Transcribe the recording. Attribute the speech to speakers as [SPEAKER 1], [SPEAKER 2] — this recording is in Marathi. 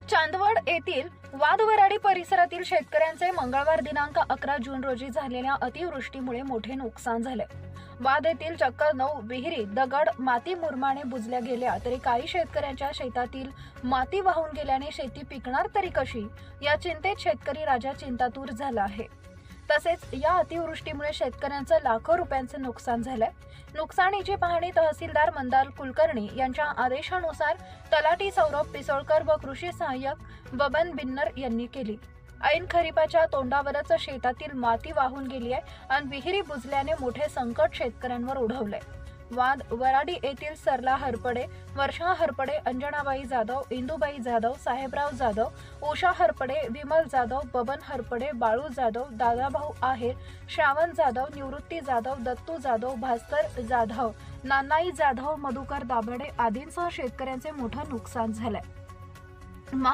[SPEAKER 1] चांदवड येथील वादवराडी परिसरातील शेतकऱ्यांचे मंगळवार दिनांक 11 जून रोजी झालेल्या अतिवृष्टीमुळे मोठे नुकसान झाले। वाद येथील चक्क 9 विहिरी दगड माती मुरमाने बुजल्या गेल्या, तरी काही शेतकऱ्यांच्या शेतातील माती वाहून गेल्याने शेती पिकणार तरी कशी या चिंतेत शेतकरी राजा चिंतातूर झाला आहे। तसेच या अतिवृष्टीमुळे शेतकऱ्यांचं लाखो रुपयांचं नुकसान झालंय। नुकसानीची पाहणी तहसीलदार मंदार कुलकर्णी यांच्या आदेशानुसार तलाठी सौरभ पिसोळकर व कृषी सहाय्यक बबन बिन्नर यांनी केली। ऐन खरीपाच्या तोंडावरच शेतातील माती वाहून गेली आहे आणि विहिरी बुजल्याने मोठे संकट शेतकऱ्यांवर ओढवलंय। वाद वराडी येथील सरला हरपडे, वर्षा हरपडे, अंजनाबाई जाधव, इंदुबाई जाधव, साहेबराव जाधव, उषा हरपडे, विमल जाधव, बबन हरपडे, बाळू जाधव, दादाभाऊ आहेर, श्रावण जाधव, निवृत्ती जाधव, दत्तू जाधव, भास्कर जाधव, नानाई जाधव, मधुकर दाभाडे आदींसह शेतकऱ्यांचे मोठं नुकसान झालंय।